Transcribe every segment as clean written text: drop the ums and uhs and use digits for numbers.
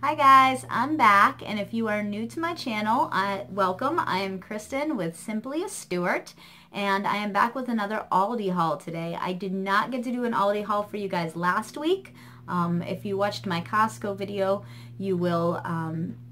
Hi guys, I'm back, and if you are new to my channel, welcome. I am Kristen with Simply a Stewart, and I am back with another Aldi haul today. I did not get to do an Aldi haul for you guys last week. If you watched my Costco video, you will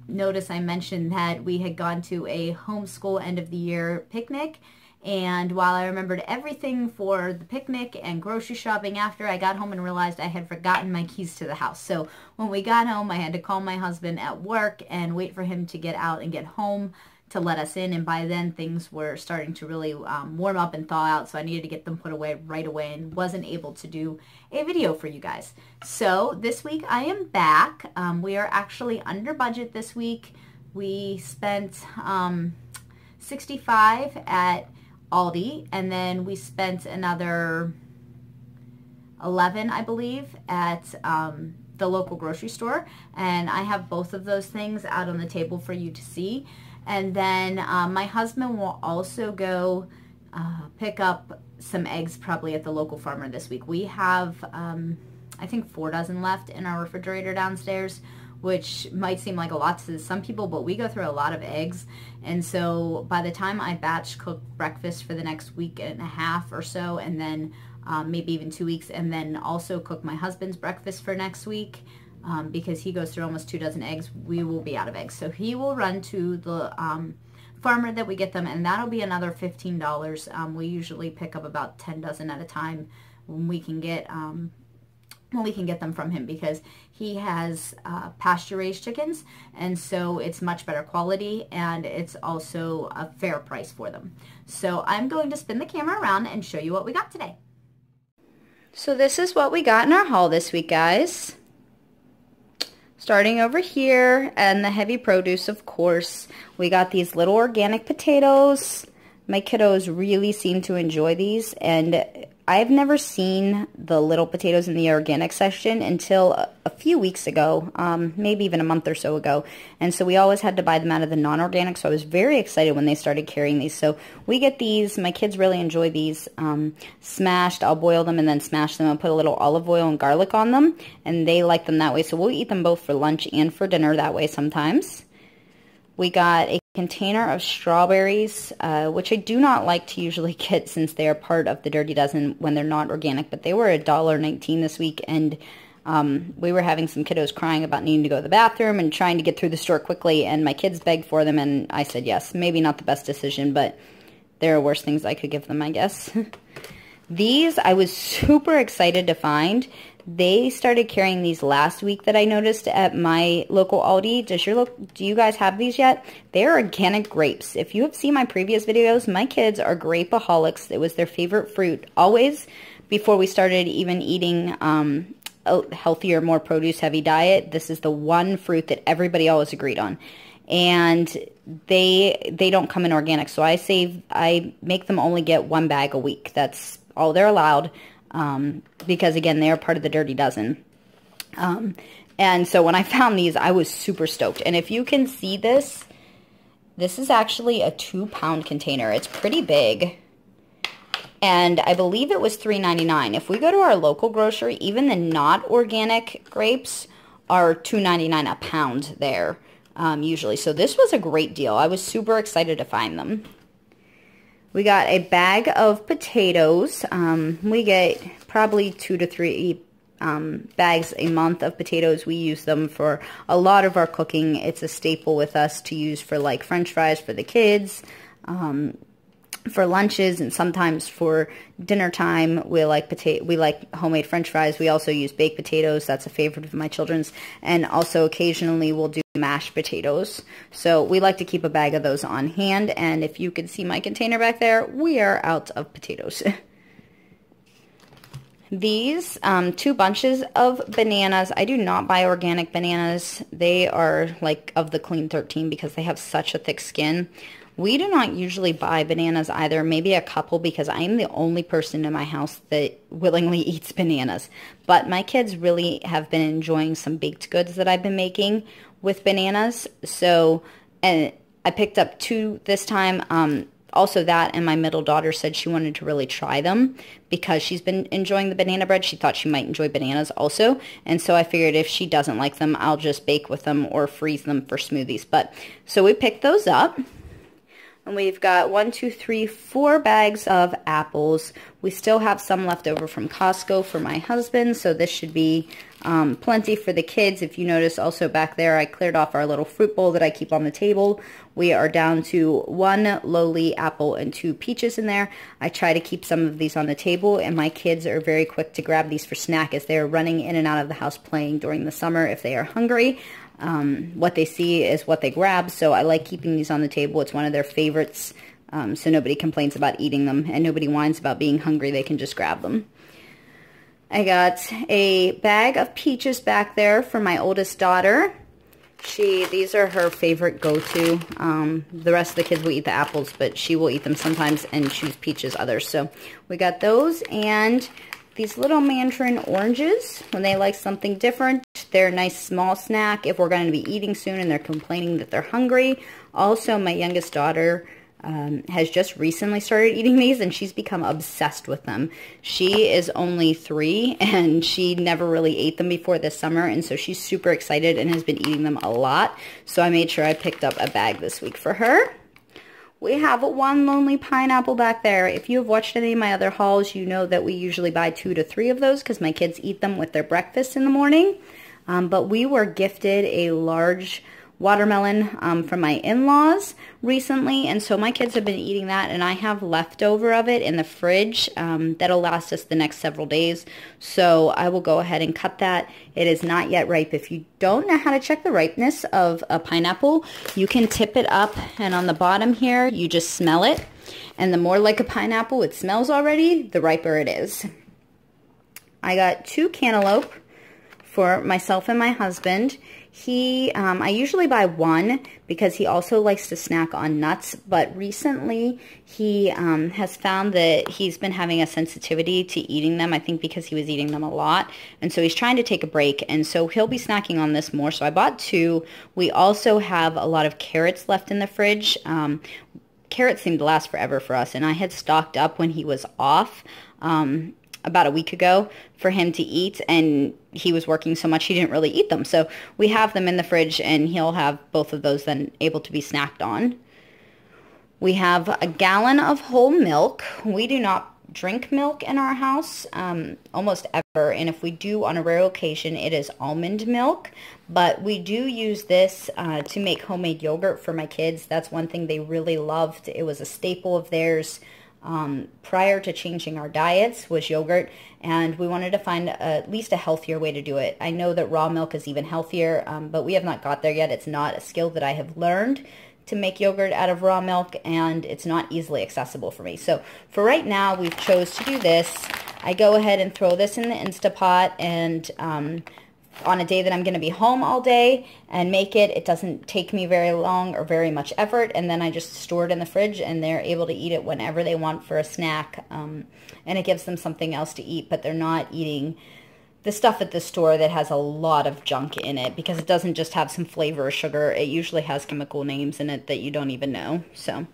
notice I mentioned that we had gone to a homeschool end of the year picnic. And while I remembered everything for the picnic and grocery shopping after, I got home and realized I had forgotten my keys to the house. So when we got home, I had to call my husband at work and wait for him to get out and get home to let us in. And by then, things were starting to really warm up and thaw out, so I needed to get them put away right away and wasn't able to do a video for you guys. So this week, I am back. We are actually under budget this week. We spent $65 at Aldi, and then we spent another $11, I believe, at the local grocery store, and I have both of those things out on the table for you to see. And then my husband will also go pick up some eggs probably at the local farmer this week. We have I think 4 dozen left in our refrigerator downstairs, which might seem like a lot to some people, but we go through a lot of eggs. And so by the time I batch cook breakfast for the next week and a half or so, and then maybe even 2 weeks, and then also cook my husband's breakfast for next week, because he goes through almost 2 dozen eggs, we will be out of eggs. So he will run to the farmer that we get them, and that'll be another $15. We usually pick up about 10 dozen at a time when we can get them from him, because he has pasture-raised chickens, and so it's much better quality, and it's also a fair price for them. So I'm going to spin the camera around and show you what we got today. So this is what we got in our haul this week, guys. Starting over here, and the heavy produce, of course, we got these little organic potatoes. My kiddos really seem to enjoy these, and I've never seen the little potatoes in the organic section until a few weeks ago, maybe even a month or so ago. And so we always had to buy them out of the non-organic, so I was very excited when they started carrying these. So we get these. My kids really enjoy these smashed. I'll boil them and then smash them and put a little olive oil and garlic on them, and they like them that way. So we'll eat them both for lunch and for dinner that way sometimes. We got a container of strawberries, which I do not like to usually get since they are part of the Dirty Dozen when they're not organic, but they were $1.19 this week, and we were having some kiddos crying about needing to go to the bathroom and trying to get through the store quickly, and my kids begged for them, and I said yes. Maybe not the best decision, but there are worse things I could give them, I guess. These I was super excited to find. They started carrying these last week that I noticed at my local Aldi. Do you guys have these yet? They're organic grapes. If you have seen my previous videos, my kids are grapeaholics. It was their favorite fruit always before we started even eating a healthier, more produce-heavy diet. This is the one fruit that everybody always agreed on. And they don't come in organic, so I make them only get 1 bag a week. That's all they're allowed. Because again, they are part of the Dirty Dozen. And so when I found these, I was super stoked. And if you can see this, this is actually a 2-pound container. It's pretty big. And I believe it was $3.99. If we go to our local grocery, even the not organic grapes are $2.99 a pound there, usually. So this was a great deal. I was super excited to find them. We got a bag of potatoes. We get probably 2 to 3 bags a month of potatoes. We use them for a lot of our cooking. It's a staple with us to use for like French fries for the kids, for lunches, and sometimes for dinner time. We like homemade French fries. We also use baked potatoes. That's a favorite of my children's. And also occasionally we'll do mashed potatoes. So we like to keep a bag of those on hand. And if you can see my container back there, we are out of potatoes. These 2 bunches of bananas. I do not buy organic bananas. They are like of the clean 13 because they have such a thick skin. We do not usually buy bananas either, maybe a couple, because I'm the only person in my house that willingly eats bananas. But my kids really have been enjoying some baked goods that I've been making with bananas. So, and I picked up 2 this time. Also that, and my middle daughter said she wanted to really try them because she's been enjoying the banana bread. She thought she might enjoy bananas also, and so I figured if she doesn't like them, I'll just bake with them or freeze them for smoothies. But so we picked those up. And we've got 4 bags of apples. We still have some left over from Costco for my husband, so this should be plenty for the kids. If you notice also back there, I cleared off our little fruit bowl that I keep on the table. We are down to 1 lowly apple and 2 peaches in there. I try to keep some of these on the table, and my kids are very quick to grab these for snack as they're running in and out of the house playing during the summer if they are hungry. What they see is what they grab, so I like keeping these on the table. It's one of their favorites, so nobody complains about eating them, and nobody whines about being hungry. They can just grab them. I got a bag of peaches back there for my oldest daughter. These are her favorite go-to. The rest of the kids will eat the apples, but she will eat them sometimes and choose peaches others. So we got those, and these little mandarin oranges, when they like something different, they're a nice small snack if we're going to be eating soon and they're complaining that they're hungry. Also, my youngest daughter has just recently started eating these, and she's become obsessed with them. She is only 3, and she never really ate them before this summer, and so she's super excited and has been eating them a lot. So I made sure I picked up a bag this week for her. We have 1 lonely pineapple back there. If you have watched any of my other hauls, you know that we usually buy 2 to 3 of those because my kids eat them with their breakfast in the morning. But we were gifted a large watermelon from my in-laws recently, and so my kids have been eating that, and I have leftover of it in the fridge that'll last us the next several days. So I will go ahead and cut that. It is not yet ripe. If you don't know how to check the ripeness of a pineapple, you can tip it up, and on the bottom here you just smell it, and the more like a pineapple it smells already, the riper it is. I got 2 cantaloupe for myself and my husband. I usually buy 1 because he also likes to snack on nuts, but recently he has found that he's been having a sensitivity to eating them, I think because he was eating them a lot, and so he's trying to take a break, and so he'll be snacking on this more, so I bought 2. We also have a lot of carrots left in the fridge. Carrots seem to last forever for us, and I had stocked up when he was off about a week ago for him to eat, and he was working so much he didn't really eat them. So we have them in the fridge, and he'll have both of those then able to be snacked on. We have a gallon of whole milk. We do not drink milk in our house almost ever, and if we do on a rare occasion, it is almond milk, but we do use this to make homemade yogurt for my kids. That's one thing they really loved. It was a staple of theirs prior to changing our diets, was yogurt, and we wanted to find at least a healthier way to do it. I know that raw milk is even healthier, but we have not got there yet. It's not a skill that I have learned to make yogurt out of raw milk, and it's not easily accessible for me. So for right now, we've chose to do this. I go ahead and throw this in the Instapot, and on a day that I'm going to be home all day and make it. It doesn't take me very long or very much effort, and then I just store it in the fridge, and they're able to eat it whenever they want for a snack, and it gives them something else to eat, but they're not eating the stuff at the store that has a lot of junk in it, because it doesn't just have some flavor or sugar. It usually has chemical names in it that you don't even know. So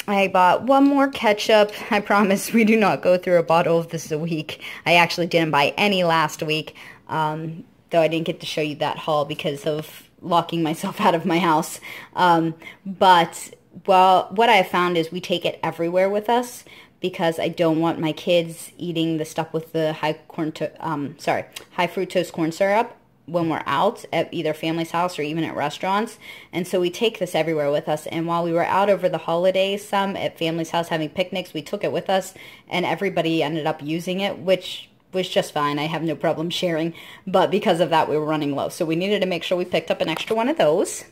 I bought 1 more ketchup. I promise we do not go through a bottle of this a week. I actually didn't buy any last week, though I didn't get to show you that haul because of locking myself out of my house. But well, what I have found is we take it everywhere with us because I don't want my kids eating the stuff with the high fructose corn syrup when we're out at either family's house or even at restaurants. And so we take this everywhere with us. And while we were out over the holidays, some at family's house having picnics, we took it with us, and everybody ended up using it, which was just fine. I have no problem sharing, but because of that, we were running low. So we needed to make sure we picked up an extra one of those.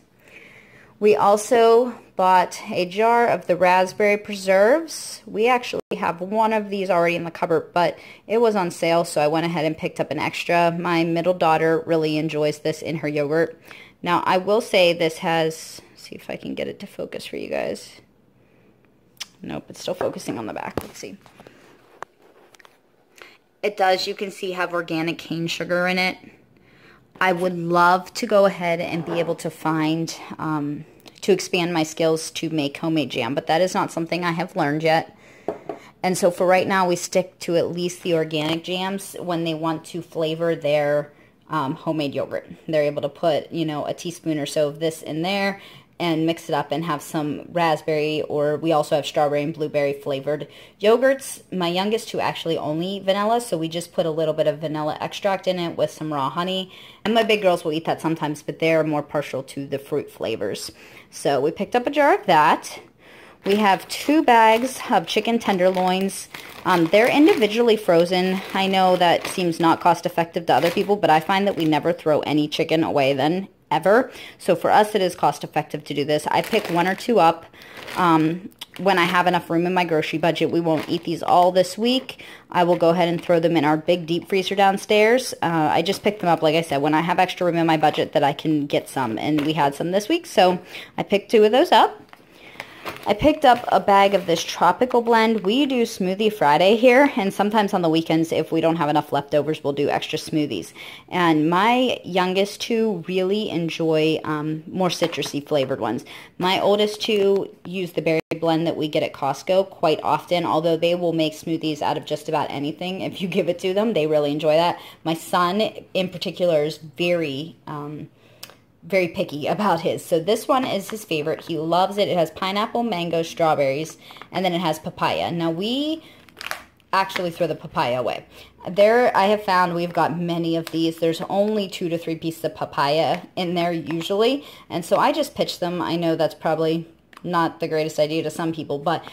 We also bought a jar of the raspberry preserves. We actually have 1 of these already in the cupboard, but it was on sale, so I went ahead and picked up an extra. My middle daughter really enjoys this in her yogurt. Now, I will say this has, see if I can get it to focus for you guys. Nope, it's still focusing on the back. Let's see. It does, you can see, have organic cane sugar in it. I would love to go ahead and be able to find to expand my skills to make homemade jam, but that is not something I have learned yet. And so for right now, we stick to at least the organic jams when they want to flavor their homemade yogurt. They're able to put, you know, a teaspoon or so of this in there and mix it up and have some raspberry, or we also have strawberry and blueberry flavored yogurts. My youngest two actually only eat vanilla, so we just put a little bit of vanilla extract in it with some raw honey. And my big girls will eat that sometimes, but they're more partial to the fruit flavors. So we picked up a jar of that. We have 2 bags of chicken tenderloins. They're individually frozen. I know that seems not cost effective to other people, but I find that we never throw any chicken away then, ever. So for us, it is cost effective to do this. I pick 1 or 2 up when I have enough room in my grocery budget. We won't eat these all this week. I will go ahead and throw them in our big deep freezer downstairs. I just picked them up, like I said, when I have extra room in my budget that I can get some, and we had some this week, so I picked 2 of those up. I picked up a bag of this tropical blend. We do Smoothie Friday here, and sometimes on the weekends, if we don't have enough leftovers, we'll do extra smoothies. And my youngest two really enjoy more citrusy flavored ones. My oldest two use the berry blend that we get at Costco quite often, although they will make smoothies out of just about anything if you give it to them. They really enjoy that. My son, in particular, is very picky about his. So this one is his favorite. He loves it. It has pineapple, mango, strawberries, and then it has papaya. Now we actually throw the papaya away. There, I have found we've got many of these. There's only 2 to 3 pieces of papaya in there usually, and so I just pitch them. I know that's probably not the greatest idea to some people, but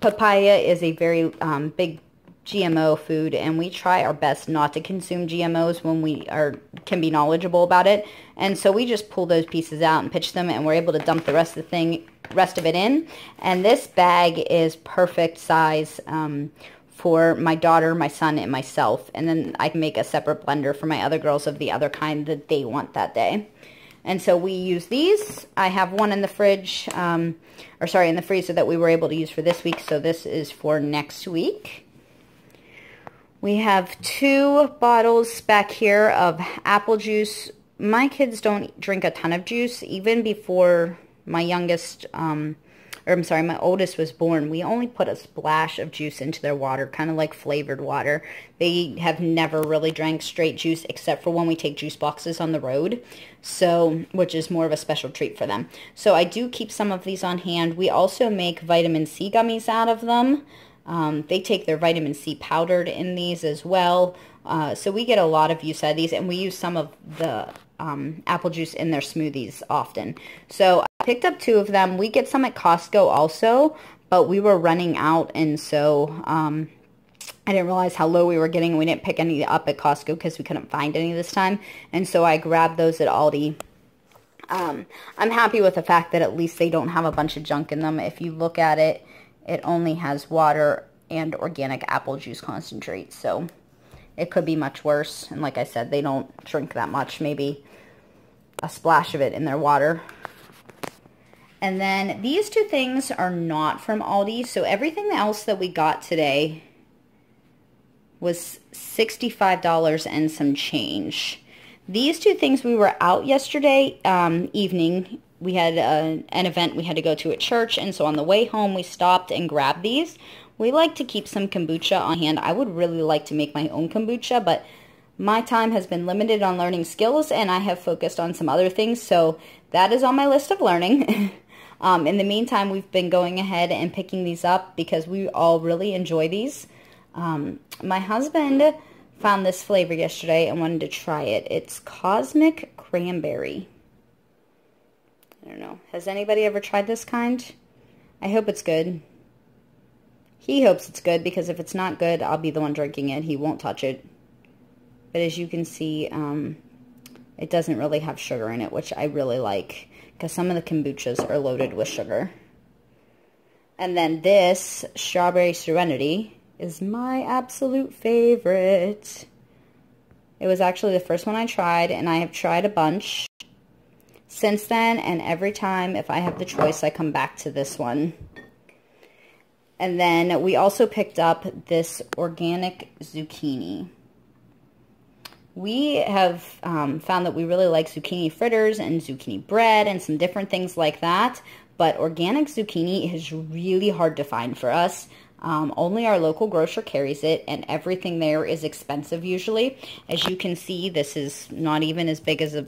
papaya is a very big GMO food, and we try our best not to consume GMOs when we can be knowledgeable about it. And so we just pull those pieces out and pitch them, and we're able to dump the rest of it in. And this bag is perfect size for my daughter, my son, and myself. And then I can make a separate blender for my other girls of the other kind that they want that day. And so we use these. I have one in the fridge, in the freezer that we were able to use for this week. So this is for next week. We have 2 bottles back here of apple juice. My kids don't drink a ton of juice. Even before my my oldest was born, we only put a splash of juice into their water, kind of like flavored water. They have never really drank straight juice except for when we take juice boxes on the road, so which is more of a special treat for them. So I do keep some of these on hand. We also make vitamin C gummies out of them. They take their vitamin C powdered in these as well. So we get a lot of use out of these, and we use some of the apple juice in their smoothies often. So I picked up 2 of them. We get some at Costco also, but we were running out, and so I didn't realize how low we were getting. We didn't pick any up at Costco because we couldn't find any this time, and so I grabbed those at Aldi. I'm happy with the fact that at least they don't have a bunch of junk in them. If you look at it, it only has water and organic apple juice concentrate, so it could be much worse. And like I said, they don't drink that much, maybe a splash of it in their water. And then these 2 things are not from Aldi, so everything else that we got today was $65 and some change. These 2 things, we were out yesterday evening. We had an event we had to go to at church, and so on the way home we stopped and grabbed these. We like to keep some kombucha on hand. I would really like to make my own kombucha, but my time has been limited on learning skills, and I have focused on some other things, so that is on my list of learning. In the meantime, we've been going ahead and picking these up because we all really enjoy these. My husband found this flavor yesterday and wanted to try it. It's Cosmic Cranberry. I don't know. Has anybody ever tried this kind? I hope it's good. He hopes it's good, because if it's not good, I'll be the one drinking it. He won't touch it. But as you can see, it doesn't really have sugar in it, which I really like, because some of the kombuchas are loaded with sugar. And then this Strawberry Serenity is my absolute favorite. It was actually the first one I tried, and I have tried a bunch since then, and every time, if I have the choice, I come back to this one. And then we also picked up this organic zucchini. We have found that we really like zucchini fritters and zucchini bread and some different things like that, but organic zucchini is really hard to find for us. Only our local grocer carries it, and everything there is expensive usually. As you can see, this is not even as big as a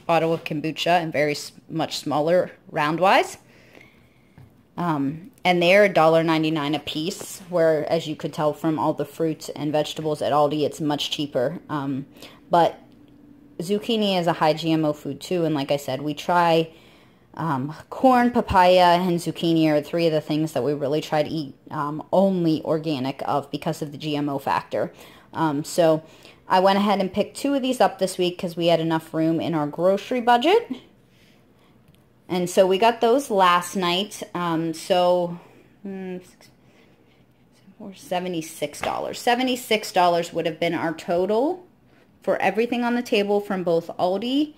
bottle of kombucha and very much smaller round-wise. And they're $1.99 a piece, where, as you could tell from all the fruits and vegetables at Aldi, it's much cheaper. But zucchini is a high GMO food too, and like I said, we try corn, papaya, and zucchini are three of the things that we really try to eat only organic of because of the GMO factor. So I went ahead and picked 2 of these up this week because we had enough room in our grocery budget. And so we got those last night. $76. $76 would have been our total for everything on the table from both Aldi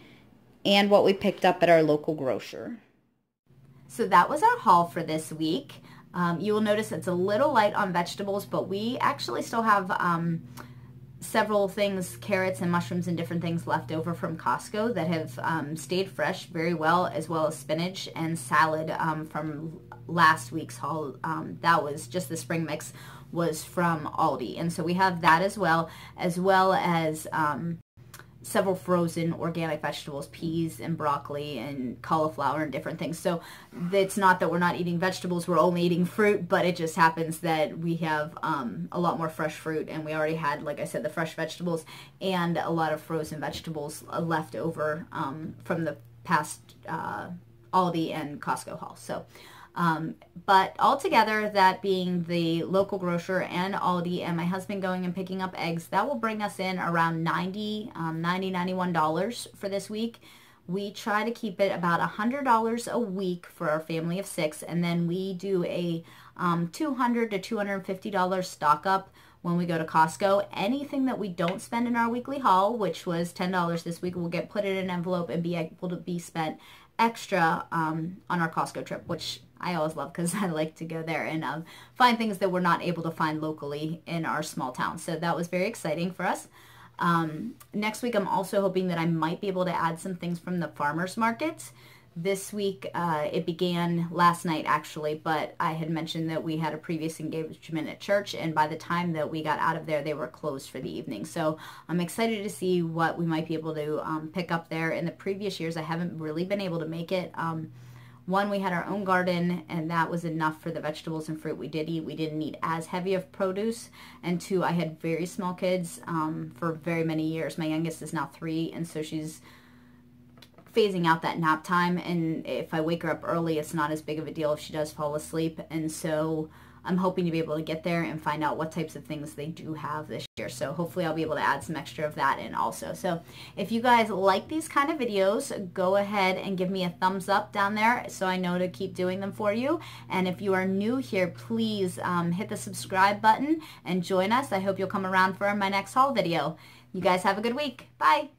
and what we picked up at our local grocer. So that was our haul for this week. You will notice it's a little light on vegetables, but we actually still have several things, carrots and mushrooms and different things left over from Costco that have stayed fresh very well, as well as spinach and salad from last week's haul. That was just the spring mix was from Aldi, and so we have that as well as several frozen organic vegetables, peas and broccoli and cauliflower and different things. So it's not that we're not eating vegetables, we're only eating fruit, but it just happens that we have a lot more fresh fruit, and we already had, like I said, the fresh vegetables and a lot of frozen vegetables left over from the past Aldi and Costco haul. So but altogether, that being the local grocer and Aldi and my husband going and picking up eggs, that will bring us in around $91 for this week. We try to keep it about $100 a week for our family of 6, and then we do a $200 to $250 stock up when we go to Costco. Anything that we don't spend in our weekly haul, which was $10 this week, will get put in an envelope and be able to be spent extra on our Costco trip, which I always love because I like to go there and find things that we're not able to find locally in our small town. So that was very exciting for us. Next week, I'm also hoping that I might be able to add some things from the farmers markets. This week, it began last night actually, but I had mentioned that we had a previous engagement at church, and by the time that we got out of there, they were closed for the evening. So I'm excited to see what we might be able to pick up there. In the previous years, I haven't really been able to make it. One, we had our own garden, and that was enough for the vegetables and fruit we did eat. We didn't eat as heavy of produce. And 2, I had very small kids for very many years. My youngest is now 3, and so she's phasing out that nap time. And if I wake her up early, it's not as big of a deal if she does fall asleep. And so I'm hoping to be able to get there and find out what types of things they do have this year. So hopefully I'll be able to add some extra of that in also. So if you guys like these kind of videos, go ahead and give me a thumbs up down there so I know to keep doing them for you. And if you are new here, please hit the subscribe button and join us. I hope you'll come around for my next haul video. You guys have a good week. Bye.